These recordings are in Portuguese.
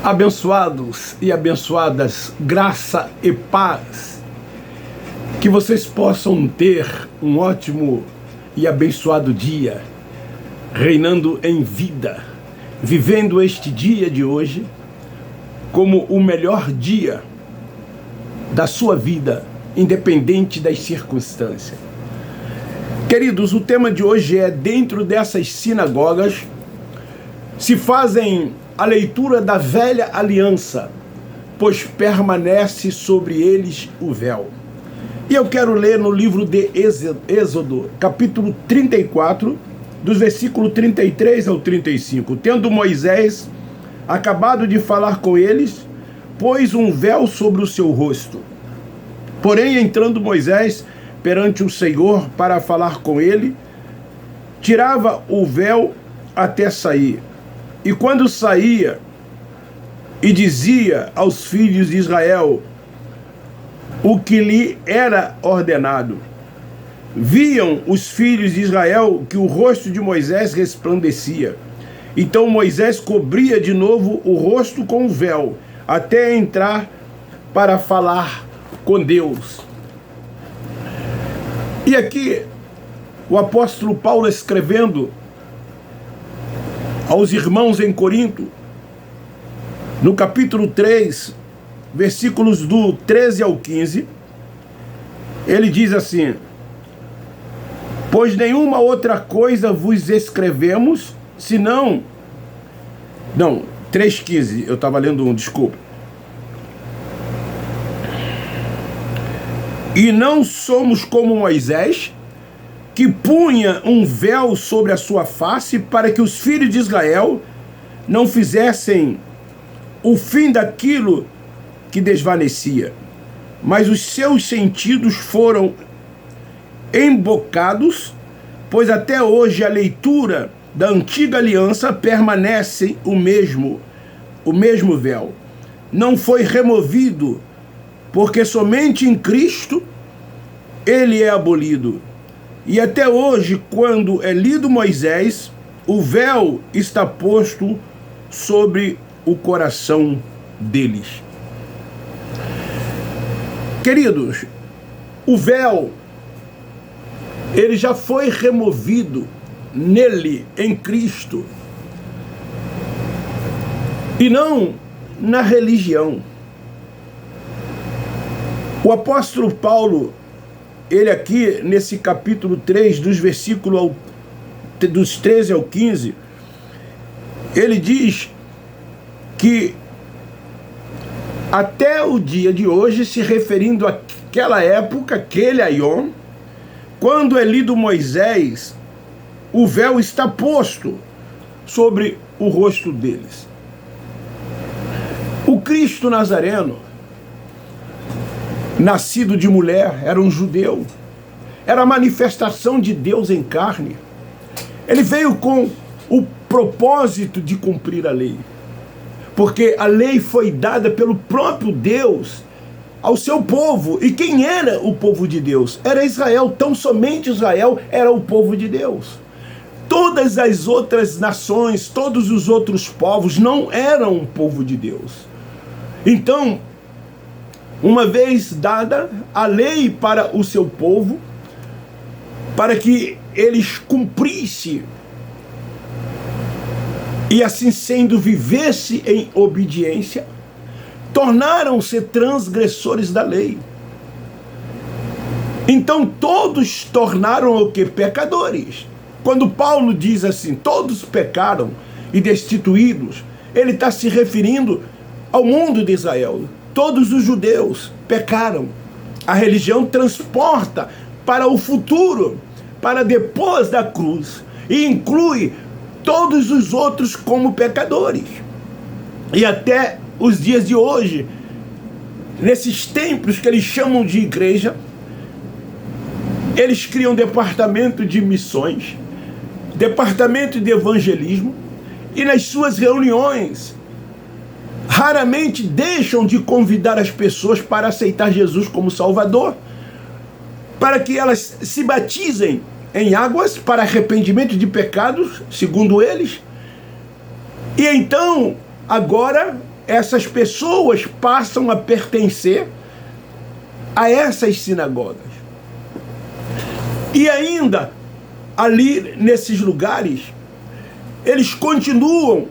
Abençoados e abençoadas, graça e paz, que vocês possam ter um ótimo e abençoado dia, reinando em vida, vivendo este dia de hoje como o melhor dia da sua vida, independente das circunstâncias. Queridos, o tema de hoje é: dentro dessas sinagogas se fazem a leitura da velha aliança, pois permanece sobre eles o véu. E eu quero ler no livro de Êxodo, capítulo 34, dos versículos 33 ao 35. Tendo Moisés acabado de falar com eles, pôs um véu sobre o seu rosto. Porém, entrando Moisés perante o Senhor para falar com ele, tirava o véu até sair. E quando saía e dizia aos filhos de Israel o que lhe era ordenado, viam os filhos de Israel que o rosto de Moisés resplandecia. Então Moisés cobria de novo o rosto com o véu, até entrar para falar com Deus. E aqui o apóstolo Paulo, escrevendo aos irmãos em Corinto, no capítulo 3, versículos do 13 ao 15, ele diz assim: pois nenhuma outra coisa vos escrevemos, senão... Não, 3,15, eu estava lendo um, desculpa. E não somos como Moisés, que punha um véu sobre a sua face para que os filhos de Israel não fizessem o fim daquilo que desvanecia. Mas os seus sentidos foram embocados, pois até hoje a leitura da antiga aliança permanece o mesmo véu. Não foi removido, porque somente em Cristo ele é abolido. E até hoje, quando é lido Moisés, o véu está posto sobre o coração deles. Queridos, o véu, ele já foi removido nele, em Cristo, e não na religião. O apóstolo Paulo, ele aqui nesse capítulo 3, dos versículos dos 13 ao 15, ele diz que até o dia de hoje, se referindo àquela época, aquele aion, quando é lido Moisés, o véu está posto sobre o rosto deles. O Cristo Nazareno, nascido de mulher, era um judeu, era a manifestação de Deus em carne. Ele veio com o propósito de cumprir a lei, porque a lei foi dada pelo próprio Deus ao seu povo. E quem era o povo de Deus? Era Israel. Tão somente Israel era o povo de Deus. Todas as outras nações, todos os outros povos não eram o povo de Deus. Então, uma vez dada a lei para o seu povo, para que eles cumprissem e assim sendo vivesse em obediência, tornaram-se transgressores da lei. Então todos tornaram o que? Pecadores. Quando Paulo diz assim, todos pecaram e destituídos, ele está se referindo ao mundo de Israel. Todos os judeus pecaram. A religião transporta para o futuro, para depois da cruz, e inclui todos os outros como pecadores. E até os dias de hoje, nesses templos que eles chamam de igreja, eles criam departamento de missões, departamento de evangelismo, e nas suas reuniões raramente deixam de convidar as pessoas para aceitar Jesus como Salvador, para que elas se batizem em águas para arrependimento de pecados, segundo eles, e então agora essas pessoas passam a pertencer a essas sinagogas. E ainda, ali nesses lugares, eles continuam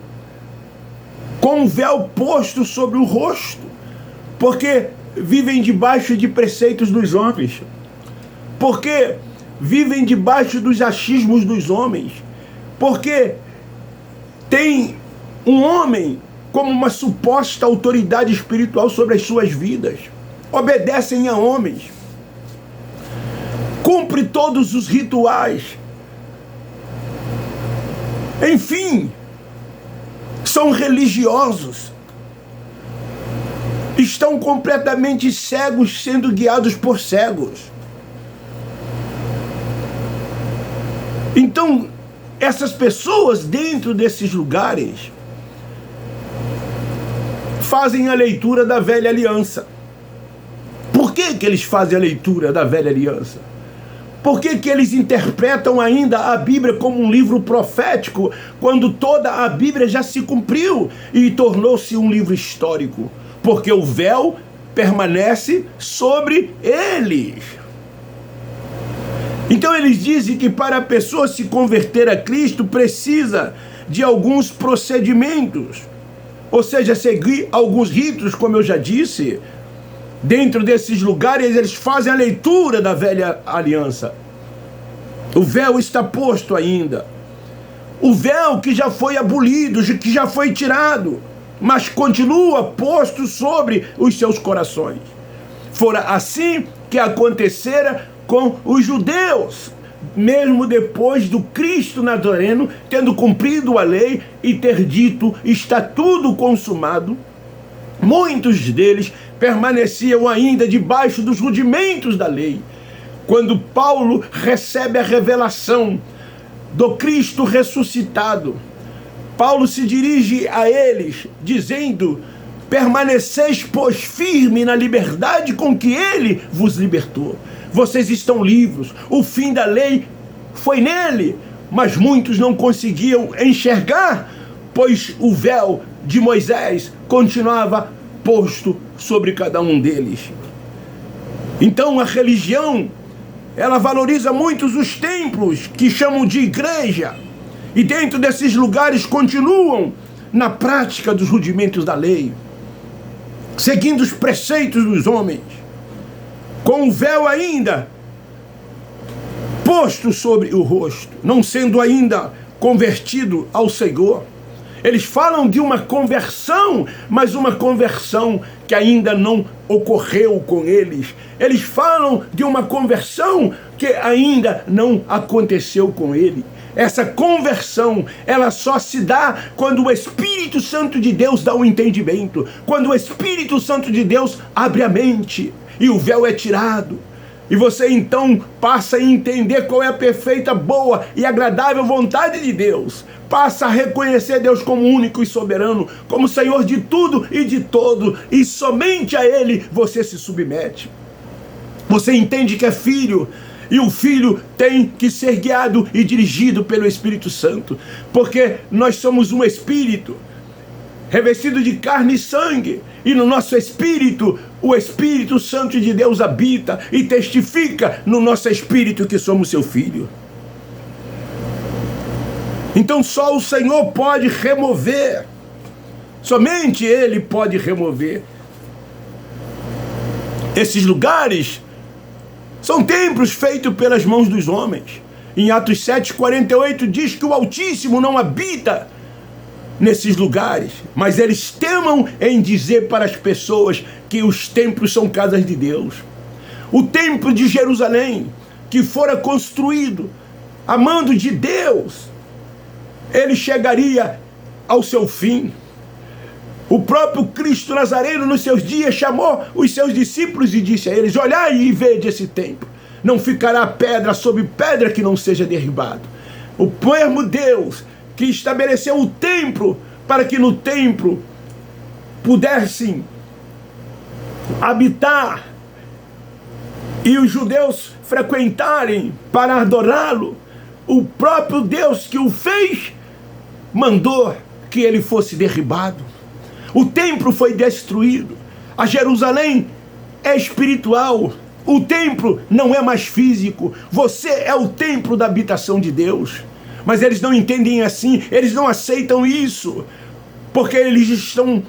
com o véu posto sobre o rosto, porque vivem debaixo de preceitos dos homens, porque vivem debaixo dos achismos dos homens, porque tem um homem como uma suposta autoridade espiritual sobre as suas vidas, obedecem a homens, cumpre todos os rituais, enfim, são religiosos, estão completamente cegos, sendo guiados por cegos. Então, essas pessoas dentro desses lugares fazem a leitura da velha aliança. Por que que eles fazem a leitura da velha aliança? Por que que eles interpretam ainda a Bíblia como um livro profético, quando toda a Bíblia já se cumpriu e tornou-se um livro histórico? Porque o véu permanece sobre eles. Então eles dizem que para a pessoa se converter a Cristo precisa de alguns procedimentos, ou seja, seguir alguns ritos, como eu já disse. Dentro desses lugares eles fazem a leitura da velha aliança. O véu está posto ainda. O véu que já foi abolido, que já foi tirado, mas continua posto sobre os seus corações. Fora assim que acontecera com os judeus, mesmo depois do Cristo Nazareno tendo cumprido a lei e ter dito: está tudo consumado. Muitos deles permaneciam ainda debaixo dos rudimentos da lei. Quando Paulo recebe a revelação do Cristo ressuscitado, Paulo se dirige a eles dizendo: permaneceis, pois, firme na liberdade com que ele vos libertou. Vocês estão livres, o fim da lei foi nele, mas muitos não conseguiam enxergar, pois o véu de Moisés continuava posto sobre cada um deles. Então a religião, ela valoriza muito os templos, que chamam de igreja, e dentro desses lugares continuam na prática dos rudimentos da lei, seguindo os preceitos dos homens, com o véu ainda posto sobre o rosto, não sendo ainda convertido ao Senhor. Eles falam de uma conversão, mas uma conversão que ainda não ocorreu com eles. Eles falam de uma conversão que ainda não aconteceu com ele. Essa conversão, ela só se dá quando o Espírito Santo de Deus dá um entendimento, quando o Espírito Santo de Deus abre a mente e o véu é tirado. E você então passa a entender qual é a perfeita, boa e agradável vontade de Deus. Passa a reconhecer Deus como único e soberano, como Senhor de tudo e de todo, e somente a Ele você se submete. Você entende que é filho, e o filho tem que ser guiado e dirigido pelo Espírito Santo, porque nós somos um espírito revestido de carne e sangue, e no nosso espírito o Espírito Santo de Deus habita e testifica no nosso espírito que somos seu filho. Então só o Senhor pode remover, somente Ele pode remover. Esses lugares são templos feitos pelas mãos dos homens. Em Atos 7:48 diz que o Altíssimo não habita nesses lugares, mas eles temam em dizer para as pessoas que os templos são casas de Deus. O templo de Jerusalém, que fora construído a mando de Deus, ele chegaria ao seu fim. O próprio Cristo Nazareno, nos seus dias, chamou os seus discípulos e disse a eles: olhai e vede esse templo, não ficará pedra sobre pedra que não seja derribado. O mesmo Deus que estabeleceu o templo para que no templo pudessem habitar e os judeus frequentarem para adorá-lo, o próprio Deus que o fez mandou que ele fosse derribado. O templo foi destruído. A Jerusalém é espiritual. O templo não é mais físico. Você é o templo da habitação de Deus. Mas eles não entendem assim, eles não aceitam isso, porque eles estão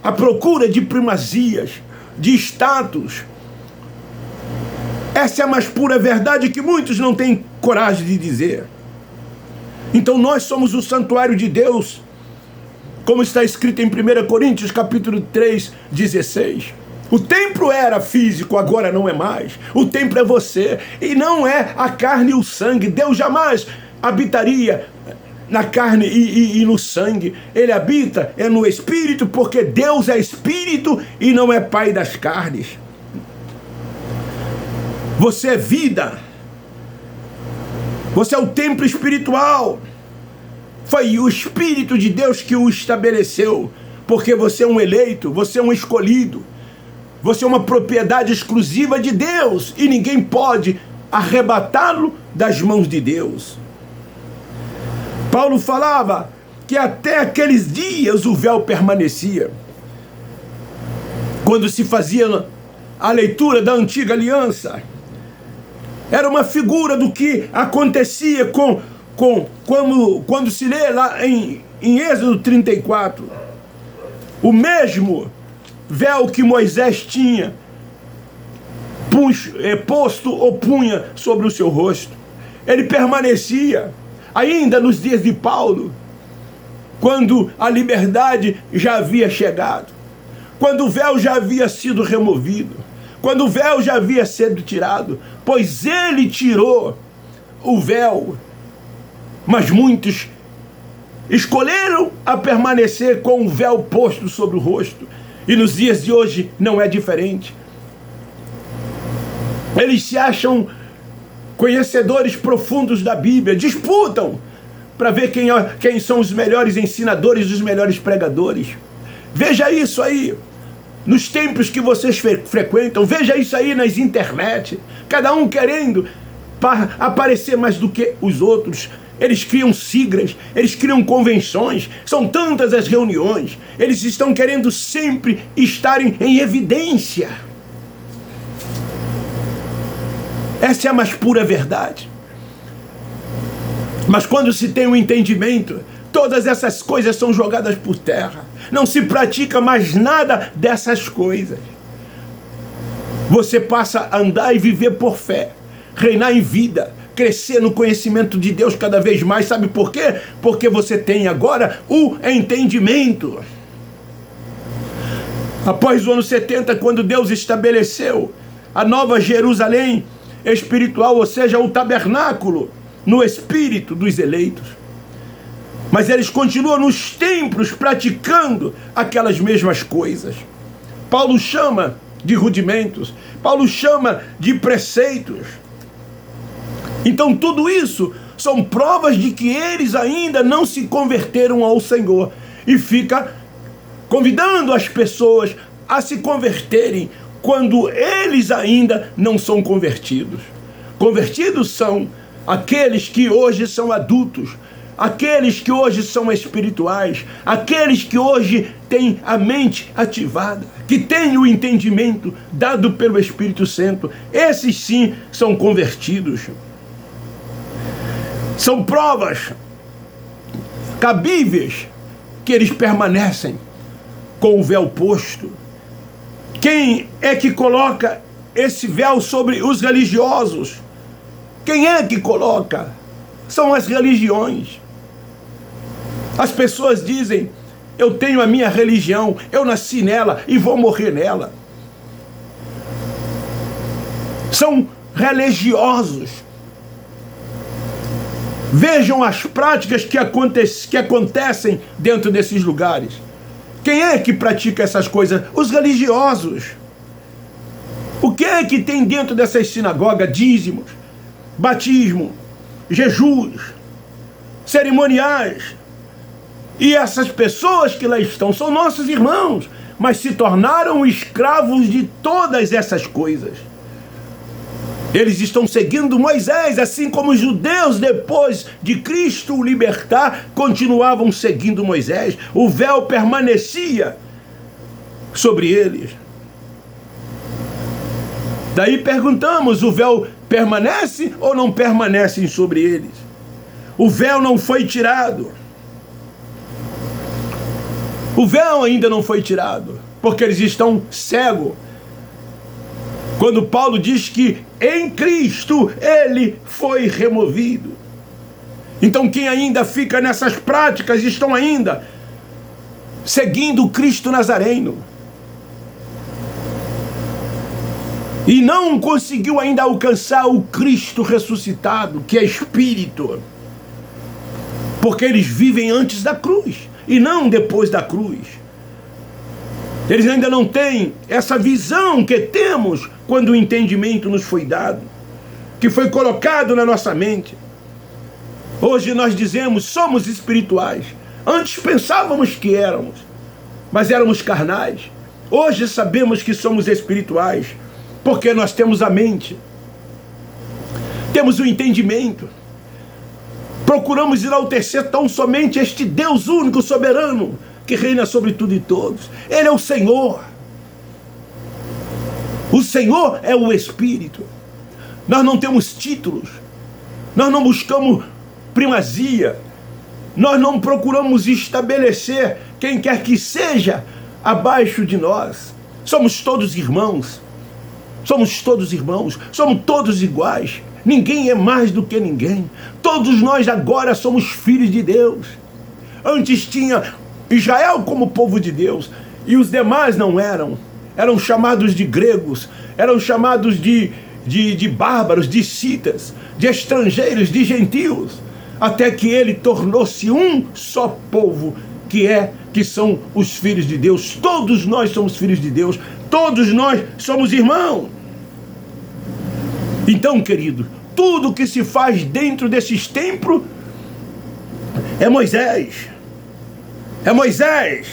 à procura de primazias, de status. Essa é a mais pura verdade que muitos não têm coragem de dizer. Então nós somos o santuário de Deus, como está escrito em 1 Coríntios capítulo 3, 16. O templo era físico, agora não é mais. O templo é você, e não é a carne e o sangue. Deus jamais habitaria na carne e no sangue. Ele habita no espírito, porque Deus é espírito e não é pai das carnes. Você é vida. Você é o templo espiritual. Foi o Espírito de Deus que o estabeleceu, porque você é um eleito, você é um escolhido. Você é uma propriedade exclusiva de Deus e ninguém pode arrebatá-lo das mãos de Deus. Paulo falava que até aqueles dias o véu permanecia. Quando se fazia a leitura da antiga aliança, era uma figura do que acontecia quando se lê lá em Êxodo 34. O mesmo véu que Moisés tinha posto ou punha sobre o seu rosto, ele permanecia ainda nos dias de Paulo, quando a liberdade já havia chegado, quando o véu já havia sido removido, quando o véu já havia sido tirado, pois ele tirou o véu. Mas muitos escolheram a permanecer com o véu posto sobre o rosto. E nos dias de hoje não é diferente. Eles se acham conhecedores profundos da Bíblia, disputam para ver quem são os melhores ensinadores, os melhores pregadores. Veja isso aí nos templos que vocês frequentam, veja isso aí nas internet, cada um querendo aparecer mais do que os outros. Eles criam siglas, eles criam convenções, são tantas as reuniões, eles estão querendo sempre estarem em evidência. Essa é a mais pura verdade. Mas quando se tem um entendimento, todas essas coisas são jogadas por terra. Não se pratica mais nada dessas coisas. Você passa a andar e viver por fé, reinar em vida, crescer no conhecimento de Deus cada vez mais. Sabe por quê? Porque você tem agora o entendimento. Após o ano 70, quando Deus estabeleceu a nova Jerusalém espiritual, ou seja, o tabernáculo no espírito dos eleitos. Mas eles continuam nos templos praticando aquelas mesmas coisas. Paulo chama de rudimentos, Paulo chama de preceitos. Então tudo isso são provas de que eles ainda não se converteram ao Senhor. E fica convidando as pessoas a se converterem quando eles ainda não são convertidos. Convertidos são aqueles que hoje são adultos, aqueles que hoje são espirituais, aqueles que hoje têm a mente ativada, que têm o entendimento dado pelo Espírito Santo. Esses sim são convertidos. São provas cabíveis que eles permanecem com o véu posto. Quem é que coloca esse véu sobre os religiosos? Quem é que coloca? São as religiões. As pessoas dizem: eu tenho a minha religião, eu nasci nela e vou morrer nela. São religiosos. Vejam as práticas que acontecem dentro desses lugares. Quem é que pratica essas coisas? Os religiosos. O que é que tem dentro dessas sinagogas? Dízimos, batismo, jejuns, cerimoniais. E essas pessoas que lá estão são nossos irmãos, mas se tornaram escravos de todas essas coisas. Eles estão seguindo Moisés, assim como os judeus, depois de Cristo o libertar, continuavam seguindo Moisés. O véu permanecia sobre eles. Daí perguntamos, o véu permanece ou não permanece sobre eles? O véu não foi tirado. O véu ainda não foi tirado, porque eles estão cegos. Quando Paulo diz que em Cristo ele foi removido. Então quem ainda fica nessas práticas estão ainda seguindo o Cristo Nazareno. E não conseguiu ainda alcançar o Cristo ressuscitado, que é Espírito. Porque eles vivem antes da cruz e não depois da cruz. Eles ainda não têm essa visão que temos quando o entendimento nos foi dado, que foi colocado na nossa mente. Hoje nós dizemos, somos espirituais. Antes pensávamos que éramos, mas éramos carnais. Hoje sabemos que somos espirituais, porque nós temos a mente, temos o entendimento. Procuramos enaltecer tão somente este Deus único, soberano, que reina sobre tudo e todos. Ele é o Senhor. O Senhor é o Espírito. Nós não temos títulos. Nós não buscamos primazia. Nós não procuramos estabelecer quem quer que seja abaixo de nós. Somos todos irmãos. Somos todos irmãos. Somos todos iguais. Ninguém é mais do que ninguém. Todos nós agora somos filhos de Deus. Antes tinha Israel como povo de Deus, e os demais não eram. Eram chamados de gregos, eram chamados de bárbaros, de citas, de estrangeiros, de gentios, até que ele tornou-se um só povo, que são os filhos de Deus. Todos nós somos filhos de Deus, todos nós somos irmãos. Então, querido, tudo que se faz dentro desses templos é Moisés. É Moisés.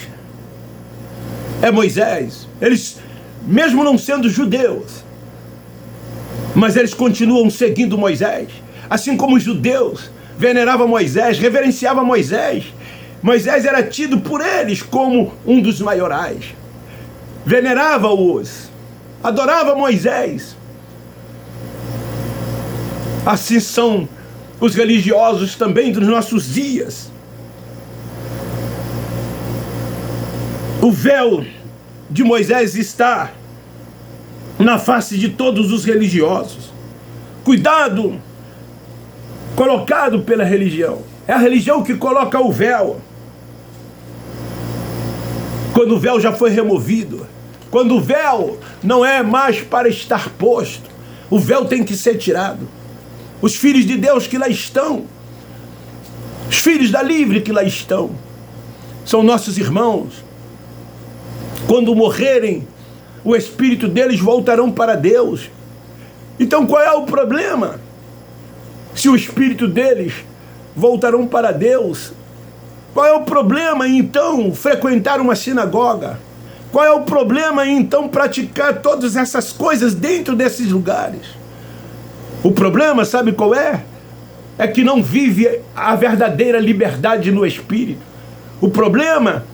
É Moisés. Eles, mesmo não sendo judeus, mas eles continuam seguindo Moisés. Assim como os judeus veneravam Moisés, reverenciavam Moisés. Moisés era tido por eles como um dos maiorais. Venerava-os, adorava Moisés. Assim são os religiosos também dos nossos dias. O véu de Moisés está na face de todos os religiosos. Cuidado, colocado pela religião. É a religião que coloca o véu. Quando o véu já foi removido, quando o véu não é mais para estar posto, o véu tem que ser tirado. Os filhos de Deus que lá estão, os filhos da livre que lá estão, são nossos irmãos. Quando morrerem, o espírito deles voltarão para Deus. Então qual é o problema? Se o espírito deles voltarão para Deus, qual é o problema em então frequentar uma sinagoga? Qual é o problema em então praticar todas essas coisas dentro desses lugares? O problema, sabe qual é? É que não vive a verdadeira liberdade no espírito. O problema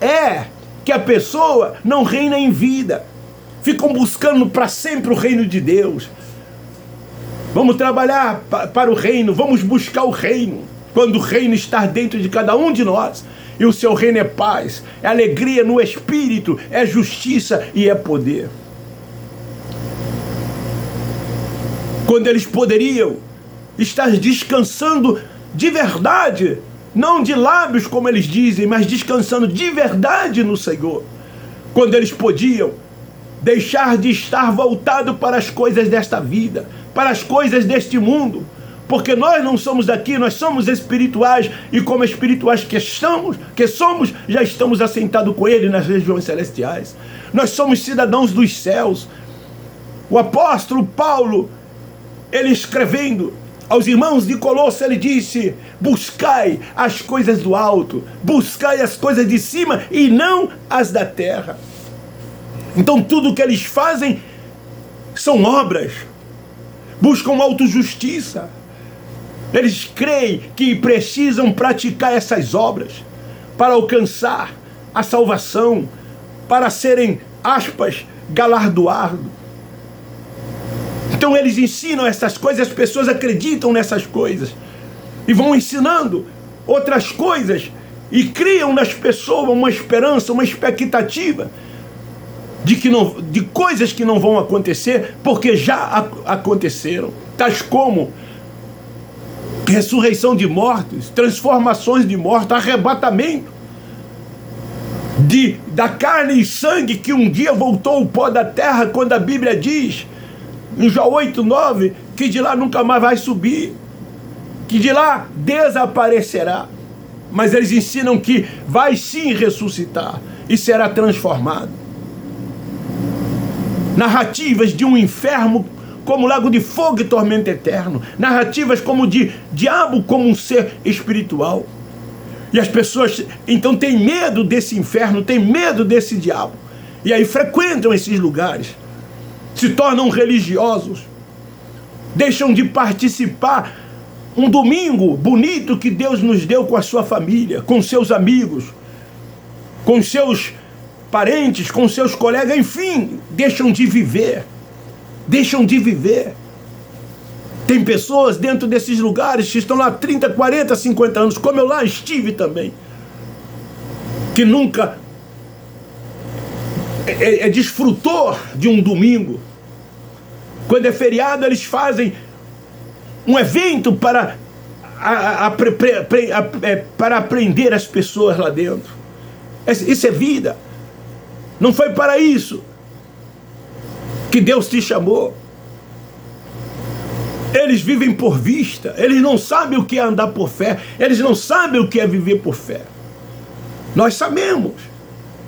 é que a pessoa não reina em vida. Ficam buscando para sempre o reino de Deus. Vamos trabalhar para o reino, vamos buscar o reino. Quando o reino está dentro de cada um de nós. E o seu reino é paz, é alegria no espírito, é justiça e é poder. Quando eles poderiam estar descansando de verdade, não de lábios como eles dizem, mas descansando de verdade no Senhor. Quando eles podiam deixar de estar voltado para as coisas desta vida, para as coisas deste mundo, porque nós não somos daqui, nós somos espirituais, e como espirituais que somos, já estamos assentados com Ele nas regiões celestiais. Nós somos cidadãos dos céus. O apóstolo Paulo, ele escrevendo aos irmãos de Colosso, ele disse: buscai as coisas do alto, buscai as coisas de cima e não as da terra. Então tudo que eles fazem são obras, buscam autojustiça. Eles creem que precisam praticar essas obras para alcançar a salvação, para serem, aspas, galardoados. Então eles ensinam essas coisas, as pessoas acreditam nessas coisas e vão ensinando outras coisas e criam nas pessoas uma esperança, uma expectativa de coisas que não vão acontecer, porque já aconteceram, tais como ressurreição de mortos, transformações de mortos, arrebatamento da carne e sangue que um dia voltou ao pó da terra, quando a Bíblia diz em João 8:9 que de lá nunca mais vai subir, que de lá desaparecerá. Mas eles ensinam que vai sim ressuscitar e será transformado. Narrativas de um inferno como lago de fogo e tormento eterno. Narrativas como de diabo como um ser espiritual. E as pessoas então têm medo desse inferno, têm medo desse diabo. E aí frequentam esses lugares, se tornam religiosos, deixam de participar um domingo bonito que Deus nos deu com a sua família, com seus amigos, com seus parentes, com seus colegas, enfim, deixam de viver. Deixam de viver. Tem pessoas dentro desses lugares que estão lá 30, 40, 50 anos, como eu lá estive também, que nunca desfrutou de um domingo. Quando é feriado, eles fazem um evento para aprender as pessoas lá dentro. Isso é vida. Não foi para isso que Deus te chamou. Eles vivem por vista. Eles não sabem o que é andar por fé. Eles não sabem o que é viver por fé. Nós sabemos.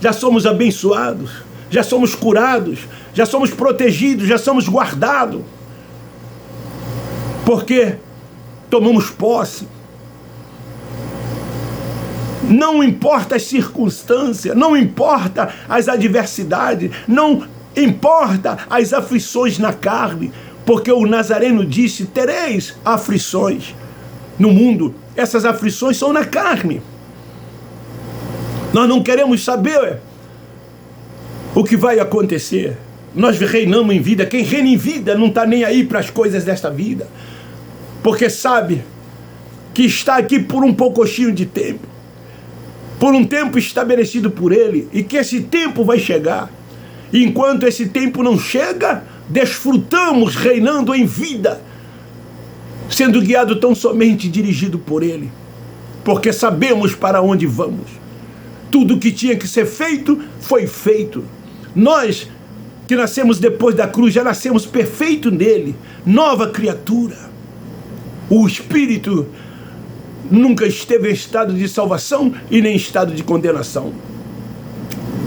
Já somos abençoados. Já somos curados. Já somos protegidos. Já somos guardados. Porque tomamos posse. Não importa as circunstâncias, não importa as adversidades, não importa as aflições na carne, porque o Nazareno disse: tereis aflições no mundo. Essas aflições são na carne. Nós não queremos saber o que vai acontecer. Nós reinamos em vida. Quem reina em vida não está nem aí para as coisas desta vida, porque sabe que está aqui por um poucochinho de tempo, por um tempo estabelecido por Ele, e que esse tempo vai chegar. E enquanto esse tempo não chega, desfrutamos reinando em vida, sendo guiado tão somente dirigido por Ele, porque sabemos para onde vamos. Tudo que tinha que ser feito, foi feito. Nós que nascemos depois da cruz, já nascemos perfeito nele, nova criatura. O Espírito nunca esteve em estado de salvação e nem em estado de condenação.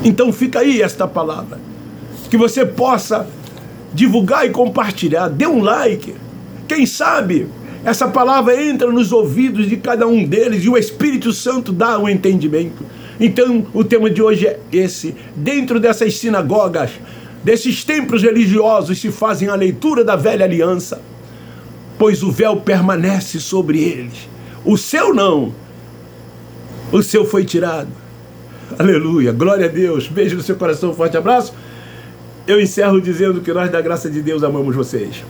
Então fica aí esta palavra, que você possa divulgar e compartilhar. Dê um like. Quem sabe essa palavra entra nos ouvidos de cada um deles e o Espírito Santo dá o entendimento. Então o tema de hoje é esse. Dentro dessas sinagogas, desses templos religiosos, se fazem a leitura da velha aliança, pois o véu permanece sobre eles. O seu não. O seu foi tirado. Aleluia. Glória a Deus. Beijo no seu coração. Forte abraço. Eu encerro dizendo que nós, da graça de Deus, amamos vocês.